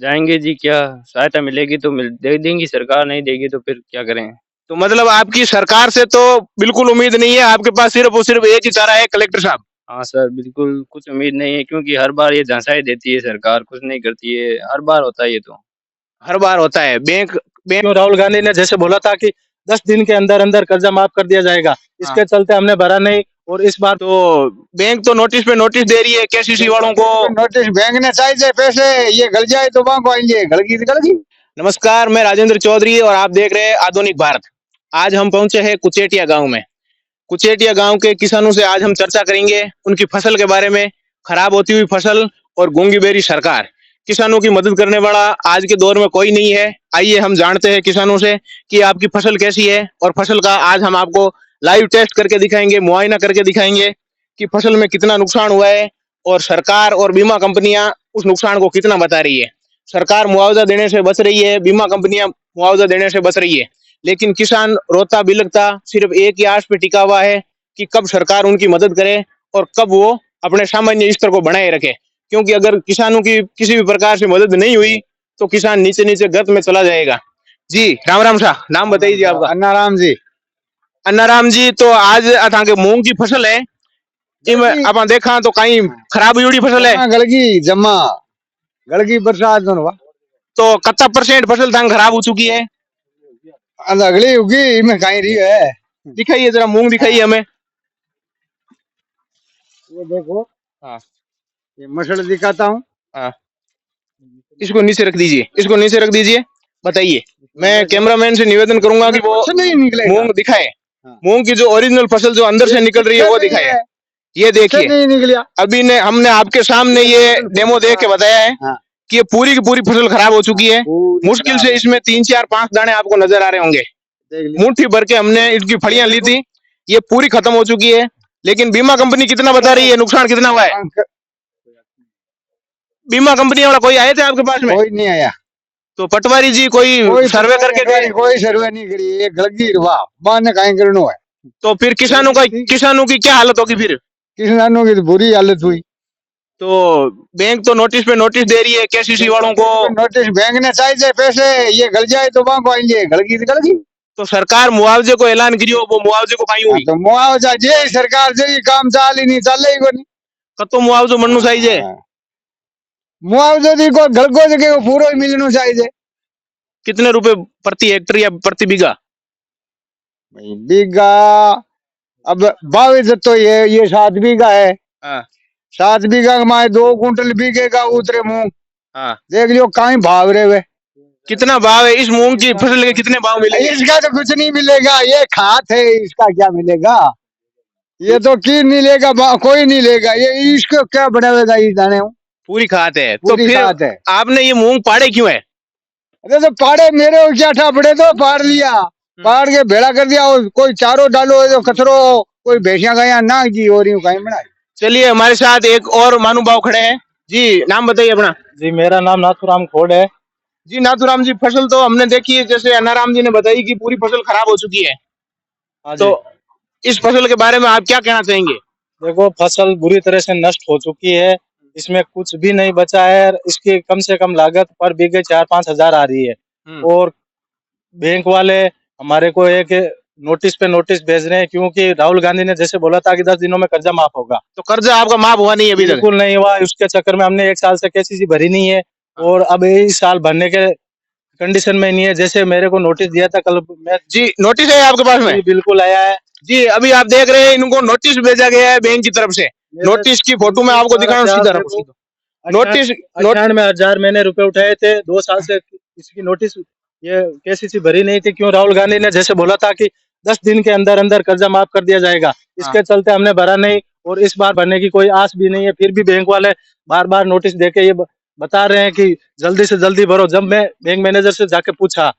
जाएंगे जी, क्या सहायता मिलेगी तो मिल दे देंगी सरकार, नहीं देगी तो फिर क्या करें। तो मतलब आपकी सरकार से तो बिल्कुल उम्मीद नहीं है, आपके पास सिर्फ और सिर्फ एक ही चारा है, कलेक्टर साहब। हाँ सर, बिल्कुल कुछ उम्मीद नहीं है, क्योंकि हर बार ये झांसाई देती है सरकार, कुछ नहीं करती है, हर बार होता है ये तो। हर बार होता है। बैंक बैंक क्यों राहुल गांधी ने जैसे बोला था कि 10 दिन के अंदर अंदर कर्जा माफ कर दिया जाएगा, हाँ, इसके चलते हमने भरा नहीं। और इस बार तो बैंक तो नोटिस पे नोटिस दे रही है केसीसी वालों को। नोटिस बैंक ने चाहिए पैसे, ये गल जाए तो वहां को आएंगे, गलगी तो गलगी। नमस्कार, मैं राजेंद्र चौधरी और आप देख रहे हैं आधुनिक भारत। आज हम पहुंचे हैं कुचेटिया गांव में। कुचेटिया गांव के किसानों से आज हम चर्चा करेंगे उनकी फसल के बारे में, खराब होती हुई फसल और गूंगी बेरी सरकार। किसानों की मदद करने वाला आज के दौर में कोई नहीं है। आइए हम जानते हैं किसानों से कि आपकी फसल कैसी है, और फसल का आज हम आपको लाइव टेस्ट करके दिखाएंगे, मुआयना करके दिखाएंगे कि फसल में कितना नुकसान हुआ है, और सरकार और बीमा कंपनियां उस नुकसान को कितना बता रही है। सरकार मुआवजा देने से बच रही है, बीमा कंपनियां मुआवजा देने से बच रही है, लेकिन किसान रोता बिलखता सिर्फ एक ही आस पे टिका हुआ है कि कब सरकार उनकी मदद करे और कब वो अपने सामान्य स्तर को बनाए रखे। क्योंकि अगर किसानों की किसी भी प्रकार से मदद नहीं हुई तो किसान नीचे नीचे गर्त में चला जाएगा। जी राम राम शाह, नाम बताइए जी आपका। अन्नाराम जी। अन्नाराम जी, तो आज अथा के मूंग की फसल है, जिम अपन देखा तो कहीं खराब हुई फसल है, गलगी जमा गलगी बरसात दोनों तो कितना परसेंट फसल तंग खराब हो चुकी है? अगली उगी इनमें कहीं रही है। दिखाइए जरा, मूंग दिखाइए हमें। ये देखो, हाँ ये मसल दिखाता हूँ। हाँ, इसको नीचे रख दीजिए, इसको नीचे रख दीजिए। बताइए, मैं कैमरामैन से निवेदन करूंगा कि वो कुछ नहीं निकलेगा। मूंग दिखाए, हाँ। मूंग की जो ओरिजिनल फसल जो अंदर से निकल रही है वो दिखाए। ये देखिए, नहीं निकलिया। अभी ने हमने आपके सामने ये डेमो देख के बताया है हाँ। कि ये पूरी की पूरी फसल खराब हो चुकी है। पूरी मुश्किल खराब से इसमें 3 4 5 दाने आपको नजर आ रहे होंगे। देख ली। मुट्ठी भर के हमने इसकी फलियां ली थी, ये पूरी खत्म हो चुकी है। लेकिन बीमा कंपनी कितना बता रही है, नुकसान कितना हुआ है? बीमा कंपनी वाला कोई आए थे आपके पास में? कोई नहीं आया। तो पटवारी जी कोई सर्वे करके गए? कोई सर्वे नहीं करी, ये गलगी रुआ बाद में कहीं करना है। तो फिर किसानों की क्या हालत होगी फिर? किसानों की तो बुरी हालत हुई। तो बैंक तो नोटिस पे नोटिस दे रही है केसीसी वालों को। नोटिस बैंक ने चाहिए पैसे, ये गल जाए तो वहां को आएंगे, गलगी तो गलगी। तो सरकार मुआवजे को ऐलान करियो, वो मुआवजे को कहीं हुई? तो मुआवजा जे सरकार जे काम चाल ही नहीं, चल ही को नहीं। कतो मुआवजो मननु चाहिए? मुआवजा दी को गलगो जगह को पूरा ही मिलना चाहिए। कितने रुपए प्रति हेक्टर या प्रति बीघा? बीघा अब 22 तो ये 7 बीघा है। हाँ 7 बीघा में 2 कुंटल बीघे का उतरे मूंग। हाँ, देख लियो कहीं भाव रहे वे। कितना भाव है इस मूंग की फसल के? कितने भाव मिलेंगे? इसका तो कुछ नहीं मिलेगा, ये खात है, इसका क्या मिलेगा? ये तो की नहीं लेगा, कोई नहीं लेगा, ये इसको क्या बनावेगा इस दाने को? पूरी खात है। तो पूरी फिर खात है। आपने ये मूंग पाड़े क्यों है? अरे तो पाड़े मेरे को क्या ठापड़े, तो पाड़ लिया, पाड़ के भेड़ा कर दिया। और कोई चारो डालो तो कचरो, कोई भैंसिया गया ना जी हो रही हूँ कहीं बना। चलिए, हमारे साथ एक और महानुभाव खड़े हैं। जी नाम बताइए अपना। जी मेरा नाम नाथूराम खोड़ है। जी नाथूराम जी, फसल तो हमने देखी है, जैसे अन्नाराम जी ने बताई कि पूरी फसल खराब हो चुकी है, तो इस फसल के बारे में आप क्या कहना चाहेंगे? देखो, फसल बुरी तरह से नष्ट हो चुकी है, इसमें कुछ भी नहीं बचा है। इसकी कम से कम लागत पर बीघे 4-5 हजार आ रही है। और बैंक वाले हमारे को एक नोटिस पे नोटिस भेज रहे हैं, क्योंकि राहुल गांधी ने जैसे बोला था कि 10 दिनों में कर्जा माफ होगा। तो कर्जा आपका माफ हुआ नहीं है अभी तक? बिल्कुल नहीं हुआ। उसके चक्कर में हमने 1 साल से केसीसी भरी नहीं है, और अब इस साल भरने के कंडीशन में नहीं है। जैसे मेरे को नोटिस दिया था कल, मैं जी नोटिस है आपके पास में? बिल्कुल आया है जी, अभी आप देख रहे हैं, इनको नोटिस भेजा गया है बैंक की तरफ से। नोटिस की फोटो मैं आपको दिखाऊं सीधा। नोटिस 98,000 मैंने रुपए उठाए थे 2 साल से, इसकी नोटिस ये केसीसी भरी नहीं थी। क्यों राहुल गांधी ने जैसे बोला था कि 10 दिन के अंदर अंदर कर्जा माफ कर दिया जाएगा, इसके चलते हमने भरा नहीं, और इस बार भरने की कोई आस भी नहीं है। फिर भी बैंक वाले बार बार नोटिस देके ये बता रहे हैं कि जल्दी से जल्दी भरो। जब मैं बैंक मैनेजर से जाके पूछा,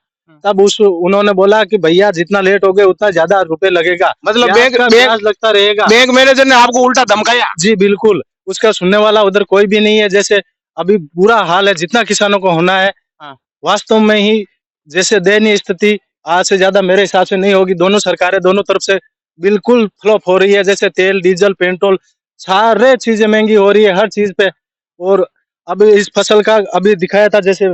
तब उन्होंने बोला कि भैया जितना लेट हो गए उतना ज्यादा रुपए लगेगा, मतलब ब्याज लगता रहेगा। बैंक मैनेजर ने आपको उल्टा धमकाया? जी बिल्कुल, उसका सुनने वाला उधर कोई भी नहीं है। जैसे अभी बुरा हाल है जितना किसानों को होना है, वास्तव में ही जैसे दयनीय स्थिति आज से ज्यादा मेरे हिसाब से नहीं होगी। दोनों सरकारें दोनों तरफ से बिल्कुल फ्लॉप हो रही है। जैसे तेल, डीजल, पेट्रोल, सारे चीजें महंगी हो रही है हर चीज पे। और अब इस फसल का अभी दिखाया था, जैसे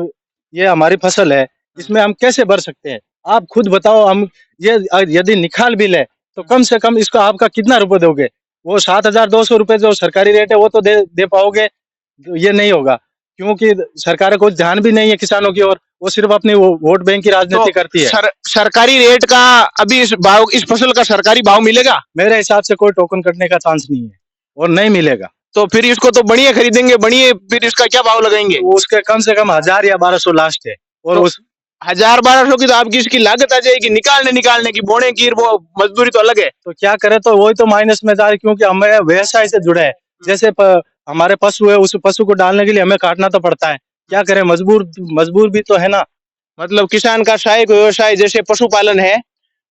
ये हमारी फसल है, इसमें हम कैसे भर सकते हैं? आप खुद बताओ। हम ये यदि निकाल भी ले तो कम से कम इसको आपका कितना रुपए दोगे? वो 7,200 रुपए जो सरकारी रेट है वो तो दे पाओगे? तो ये नहीं होगा, क्योंकि सरकार को ध्यान भी नहीं है किसानों की ओर। वो सिर्फ अपनी वो वोट बैंक की राजनीति करती है। सरकारी रेट का अभी इस फसल का सरकारी भाव मिलेगा? मेरे हिसाब से कोई टोकन कटने का चांस नहीं है और नहीं मिलेगा। तो फिर इसको तो बढ़िया खरीदेंगे, बढ़िया, फिर इसका क्या भाव लगाएंगे? उसके कम से कम 1,000 या 1,200 लास्ट है। और तो उस 1,000-1,200 की तो आपकी इसकी लागत आ जाएगी, निकालने की, बोने की, वो मजदूरी तो अलग है। तो क्या करें, तो वही तो माइनस में जा रही, क्योंकि हमें व्यवसाय से जुड़े हैं। जैसे हमारे पशु है, उस पशु को डालने के लिए हमें काटना तो पड़ता है। क्या करें, मजबूर भी तो है ना। मतलब किसान का सहायक व्यवसाय जैसे पशुपालन है,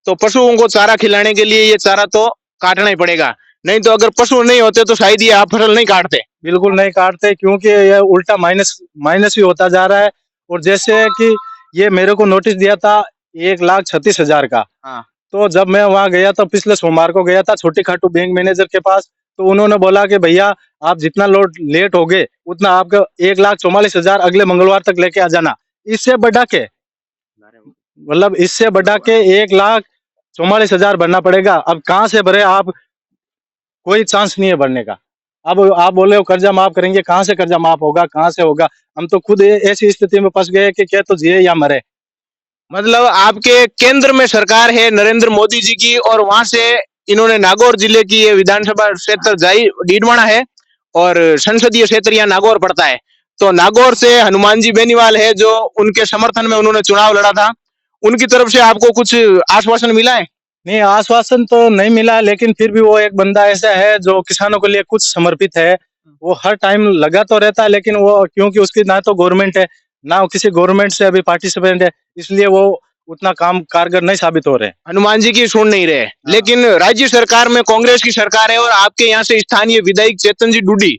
तो पशुओं को चारा खिलाने के लिए ये चारा तो काटना ही पड़ेगा, नहीं तो अगर पशु नहीं होते तो शायद ये आप फसल नहीं काटते। बिल्कुल नहीं काटते, क्योंकि ये उल्टा माइनस ही होता जा रहा है। और जैसे कि ये मेरे को नोटिस दिया था 1,36,000 का। हाँ। तो जब मैं वहां गया तो पिछले सोमवार को गया था छोटी खाटू बैंक मैनेजर के पास, तो उन्होंने बोला कि भैया आप जितना लोड लेट हो गए उतना आपका 1,44,000 अगले मंगलवार तक लेके आ जाना। इससे बढ़ा के, मतलब इससे बढ़ा के 1,44,000 भरना पड़ेगा। अब कहाँ से भरे आप? कोई चांस नहीं है भरने का। अब आप बोले हो कर्जा माफ करेंगे, कहाँ से कर्जा माफ होगा, कहाँ से होगा? हम तो खुद ऐसी स्थिति में फंस गए कि क्या तो जिए या मरे। मतलब आपके केंद्र में सरकार है नरेंद्र मोदी जी की, और वहां से इन्होंने नागौर जिले की ये विधानसभा क्षेत्र जाई डीडवाना है और संसदीय क्षेत्र यहाँ नागौर पड़ता है। तो नागौर से हनुमान जी बेनीवाल है जो उनके समर्थन में उन्होंने चुनाव लड़ा था, उनकी तरफ से आपको कुछ आश्वासन मिला है? नहीं, आश्वासन तो नहीं मिला, लेकिन फिर भी वो एक बंदा ऐसा है जो किसानों के लिए कुछ समर्पित है। वो हर टाइम लगा तो रहता है, लेकिन वो क्योंकि उसकी ना तो गवर्नमेंट है ना किसी गवर्नमेंट से अभी पार्टिसिपेंट है, इसलिए वो उतना काम कारगर नहीं साबित हो रहे। हनुमान जी की सुन नहीं रहे। लेकिन राज्य सरकार में कांग्रेस की सरकार है और आपके यहाँ से स्थानीय विधायक चेतन जी डूडी,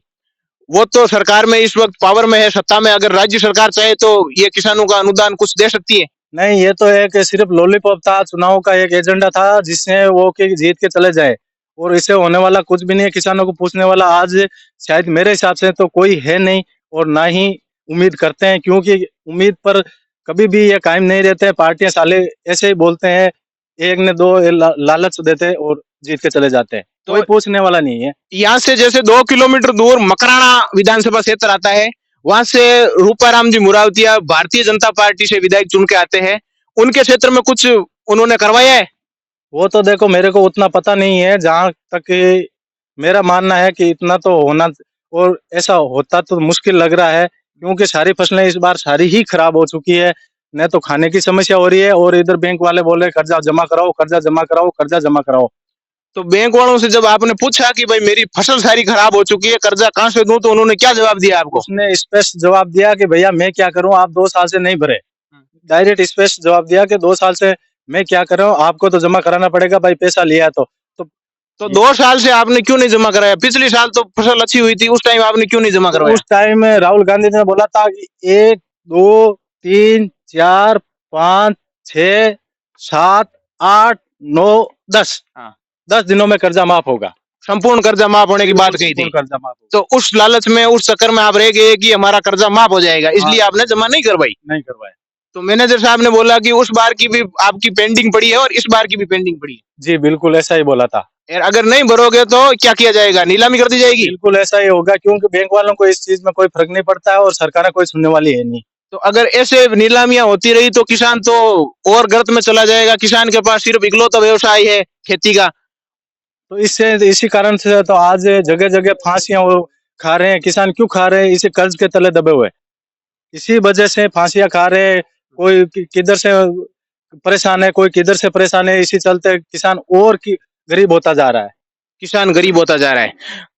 वो तो सरकार में इस वक्त पावर में है, सत्ता में। अगर राज्य सरकार चाहे तो ये किसानों का अनुदान कुछ दे सकती है? नहीं, ये तो एक सिर्फ लॉलीपॉप था, चुनाव का एक एजेंडा था जिससे वो कि जीत के चले जाए, और इससे होने वाला कुछ भी नहीं है। किसानों को पूछने वाला आज शायद मेरे हिसाब से तो कोई है नहीं, और ना ही उम्मीद करते हैं, क्योंकि उम्मीद पर कभी भी ये कायम नहीं रहते हैं। पार्टियां साले ऐसे ही बोलते हैं, एक ने दो लालच देते हैं और जीत के चले जाते हैं। तो कोई पूछने वाला नहीं है। यहाँ से जैसे 2 किलोमीटर दूर मकराना विधानसभा क्षेत्र आता है, वहां से रूपाराम जी मुरावतिया भारतीय जनता पार्टी से विधायक चुन के आते हैं, उनके क्षेत्र में कुछ उन्होंने करवाया है? वो तो देखो मेरे को उतना पता नहीं है, जहां तक कि मेरा मानना है कि इतना तो होना, और ऐसा होता तो मुश्किल लग रहा है, क्योंकि सारी फसलें इस बार सारी ही खराब हो चुकी है। न तो खाने की समस्या हो रही है, और इधर बैंक वाले बोल रहे कर्जा जमा कराओ, कर्जा जमा कराओ, कर्जा जमा कराओ। तो बैंक वालों से जब आपने पूछा कि भाई मेरी फसल सारी खराब हो चुकी है, कर्जा कहाँ से दूं, तो उन्होंने क्या जवाब दिया आपको? उसने स्पष्ट जवाब दिया कि भैया मैं क्या करूं, आप 2 साल से नहीं भरे। डायरेक्ट स्पष्ट जवाब दिया कि 2 साल से मैं क्या कर रहा हूँ, आपको तो जमा कराना पड़ेगा भाई, पैसा लिया है तो 2 साल से आपने क्यों नहीं जमा कराया? पिछले साल तो फसल अच्छी हुई थी, उस टाइम आपने क्यों नहीं जमा करवाया? उस टाइम राहुल गांधी ने बोला था कि 1 2 3 4 5 6 7 8 9 10 हाँ। 10 दिनों में कर्जा माफ होगा। संपूर्ण कर्जा माफ होने की बात कही थी। कर्जा माफ होगा। तो उस लालच में, उस चक्कर में आप रह गए कि हमारा कर्जा माफ हो जाएगा, इसलिए आपने जमा नहीं करवाई। नहीं करवाया। तो मैनेजर साहब ने बोला कि उस बार की भी आपकी पेंडिंग पड़ी है और इस बार की भी पेंडिंग पड़ी है। जी बिल्कुल ऐसा ही बोला था। और अगर नहीं भरोगे तो क्या किया जाएगा? नीलामी कर दी जाएगी? बिल्कुल ऐसा ही होगा, क्योंकि बैंक वालों को इस चीज में कोई फर्क नहीं पड़ता है और सरकार कोई सुनने वाली है नहीं। तो अगर ऐसे नीलामियां होती रही तो किसान तो और गर्त में चला जाएगा। किसान के पास सिर्फ इकलौता व्यवसाय है खेती का। तो इसी कारण से तो आज जगह जगह फांसियां वो खा रहे हैं। किसान क्यों खा रहे हैं? इसी कर्ज के तले दबे हुए, इसी वजह से फांसियां खा रहे हैं। कोई किधर से परेशान है, कोई किधर से परेशान है, इसी चलते किसान और गरीब होता जा रहा है। किसान गरीब होता जा रहा है।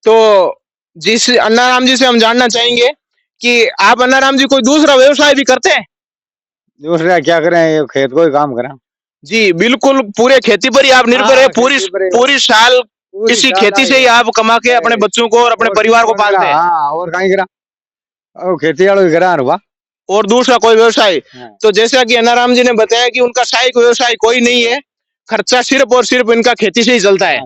तो जिस अन्नाराम जी से हम जानना चाहेंगे कि आप अन्नाराम जी कोई दूसरा व्यवसाय भी करते हैं? दूसरा क्या करें, ये खेत को ही काम करें। जी बिल्कुल, पूरे खेती पर ही आप निर्भर है। पूरी साल इसी खेती से ही आप कमा के अपने बच्चों को और अपने परिवार को पालते हैं? हाँ, और कहीं करा, और खेती वालों ही करा रुआ, और दूसरा कोई व्यवसाय? हाँ। तो जैसा कि अन्नाराम जी ने बताया कि उनका सहायक व्यवसाय कोई नहीं है, खर्चा सिर्फ और सिर्फ इनका खेती से ही चलता है।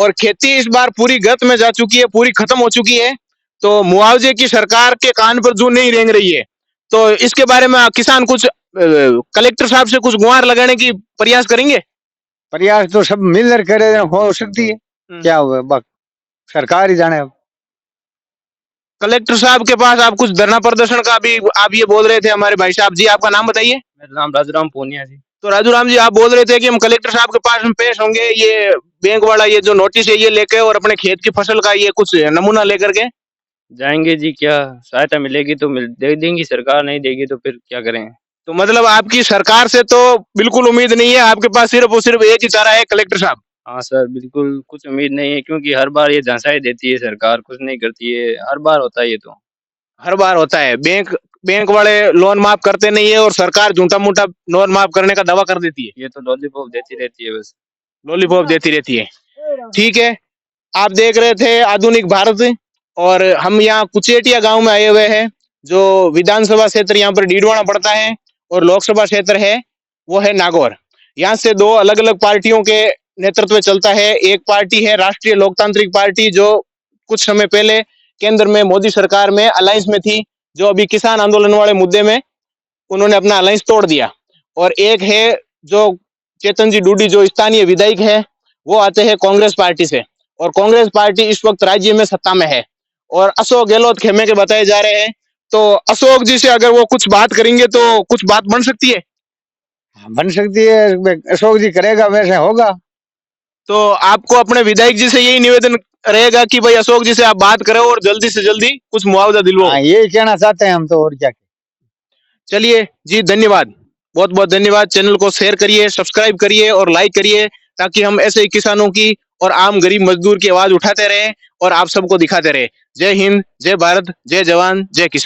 और खेती इस बार पूरी गर्त में जा चुकी है, पूरी खत्म हो चुकी है। तो मुआवजे की सरकार के कान पर जू नहीं रेंग रही है, तो इसके बारे में किसान कुछ कलेक्टर साहब से कुछ गुहार लगाने की प्रयास करेंगे? प्रयास तो सब मिलकर करे हो सकती है, क्या हुआ सरकार ही जाने अब। कलेक्टर साहब के पास आप कुछ धरना प्रदर्शन का भी आप ये बोल रहे थे हमारे भाई साहब जी, आपका नाम बताइए। मेरा नाम राजूराम पूनिया जी। तो राजू राम जी, आप बोल रहे थे कि हम कलेक्टर साहब के पास हम पेश होंगे, ये बैंक वाला ये जो नोटिस है ये लेके और अपने खेत की फसल का ये कुछ नमूना लेकर के जाएंगे जी, क्या सहायता मिलेगी तो दे देंगी सरकार, नहीं देगी तो फिर क्या करें। तो मतलब आपकी सरकार से तो बिल्कुल उम्मीद नहीं है, आपके पास सिर्फ और सिर्फ एक ही चारा है कलेक्टर साहब। हाँ सर, बिल्कुल कुछ उम्मीद नहीं है, क्योंकि हर बार ये झांसाएं देती है सरकार, कुछ नहीं करती है, हर बार होता है ये तो। हर बार होता है, बैंक वाले लोन माफ करते नहीं है और सरकार झूठा मूठा लोन माफ करने का दावा कर देती है, ये तो लॉलीपॉप देती रहती है बस। लॉलीपॉप देती रहती है। ठीक है, आप देख रहे थे आधुनिक भारत, और हम यहाँ कुचेटिया गांव में आए हुए हैं, जो विधानसभा क्षेत्र यहाँ पर डीडवाना पड़ता है और लोकसभा क्षेत्र है वो है नागौर। यहाँ से दो अलग अलग पार्टियों के नेतृत्व में चलता है। एक पार्टी है राष्ट्रीय लोकतांत्रिक पार्टी, जो कुछ समय पहले केंद्र में मोदी सरकार में अलायंस में थी, जो अभी किसान आंदोलन वाले मुद्दे में उन्होंने अपना अलायंस तोड़ दिया। और एक है जो चेतन जी डूडी, जो स्थानीय विधायक है, वो आते हैं कांग्रेस पार्टी से, और कांग्रेस पार्टी इस वक्त राज्य में सत्ता में है और अशोक गहलोत खेमे के बताए जा रहे हैं। तो अशोक जी से अगर वो कुछ बात करेंगे तो कुछ बात बन सकती है? बन सकती है, अशोक जी करेगा वैसे होगा। तो आपको अपने विधायक जी से यही निवेदन रहेगा कि भाई अशोक जी से आप बात करो और जल्दी से जल्दी कुछ मुआवजा दिलवाओ। हाँ, यही कहना चाहते हैं हम तो, और क्या। चलिए जी, धन्यवाद, बहुत बहुत धन्यवाद। चैनल को शेयर करिए, सब्सक्राइब करिए और लाइक करिए, ताकि हम ऐसे ही किसानों की और आम गरीब मजदूर की आवाज उठाते रहें और आप सबको दिखाते रहे। जय हिंद, जय भारत, जय जवान, जय किसान।